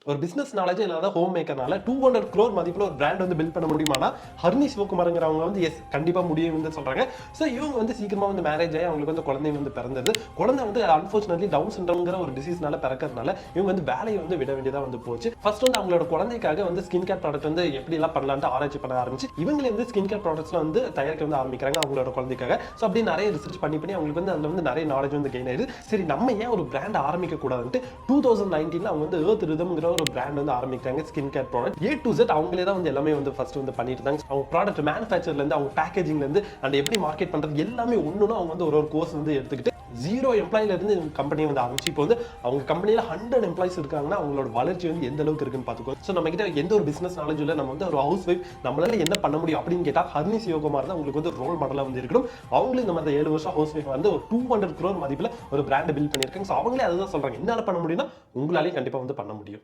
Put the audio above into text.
ஒரு business knowledge இல்லாத home மேக்கர்னால 200 crore மதிப்புல ஒரு பிராண்ட் வந்து பில்ட் பண்ண முடியுமானா ஹரிணி சிவகுமார்ங்கிறவங்க வந்து எஸ் கண்டிப்பா முடியும்னு சொல்றாங்க. ஸோ இவங்க வந்து சீக்கிரமா வந்து மேரேஜ் ஆகி அவங்களுக்கு வந்து குழந்தை வந்து பிறந்தது. குழந்தை வந்து அன்ஃபார்ச்சுனேட்லி டவுன் சிண்ட்ரோம்ங்கிற ஒரு டிசீஸ்னால பிறக்கிறதுனால இவங்க வந்து வேலையை வந்து விட வேண்டியதா வந்து போச்சு. ஃபர்ஸ்ட் வந்து அவங்களோட குழந்தைக்காக வந்து ஸ்கின் கேர் ப்ராடக்ட் வந்து எப்படி எல்லாம் பண்ணலாம்னு ஆராய்ச்சி பண்ண ஆரம்பிச்சு இவங்களே வந்து ஸ்கின் கேர் ப்ராடக்ட்ஸ்லாம் வந்து தயாரிக்க வந்து ஆரம்பிக்கிறாங்க அவங்களோட குழந்தைக்காக. ஸோ அப்படி நிறைய ரிசர்ச் பண்ணி அவங்களுக்கு வந்து அதுல வந்து நிறைய நாலேஜ் வந்து கெயின் ஆயிடுது. சரி நம்ம ஏன் ஒரு பிராண்ட் ஆரம்பிக்க கூடாதுன்ட்டு 2019 அவங்க வந்து எர்த் ரிதம்ங்கிற ஒரு பிராண்ட் வந்து ஆரம்பிக்கிறாங்க. Skin care product A to Z அவங்களே தான் வந்து எல்லாமே வந்து ஃபர்ஸ்ட் வந்து பண்ணிட்டு இருந்தாங்க. அவங்க ப்ராடக்ட் மேனுஃபேக்சர்ல இருந்து அவங்க பேக்கேஜிங்ல இருந்து அண்ட் எப்படி மார்க்கெட் பண்றது எல்லாமே ஒண்ணுனா அவங்க வந்து ஒரு கோர்ஸ் வந்து எடுத்துக்கிட்டு 0 எம்ப்ளாயில இருந்து கம்பெனி வந்து ஆரம்பிச்சு இப்போ வந்து அவங்க கம்பெனில 100 எம்ப்ளாயிஸ் இருக்காங்கன்னா அவங்களோட வளர்ச்சி வந்து எந்த அளவுக்கு இருக்குன்னு பாத்துக்கோ. ஸோ நம்ம கிட்ட எந்த ஒரு பிசினஸ் நாலேஜ் இல்லை, நம்ம வந்து ஒரு ஹவுஸ் ஒய்ஃப் நம்மளால என்ன பண்ண முடியும் அப்படின்னு கேட்டா ஹரிணி சிவகுமார் தான் உங்களுக்கு வந்து ரோல் மாடலா வந்து இருக்கணும். அவங்களும் இந்த மாதிரி 7 வருஷம் ஹவுஸ் ஒய்ஃப் வந்து ஒரு 200 crore மதிப்புல ஒரு பிராண்ட் பில்ட் பண்ணியிருக்காங்க. ஸோ அவங்களே அதுதான் சொல்றாங்க, என்னால பண்ண முடியும்னா உங்களாலேயும் கண்டிப்பா வந்து பண்ண முடியும்.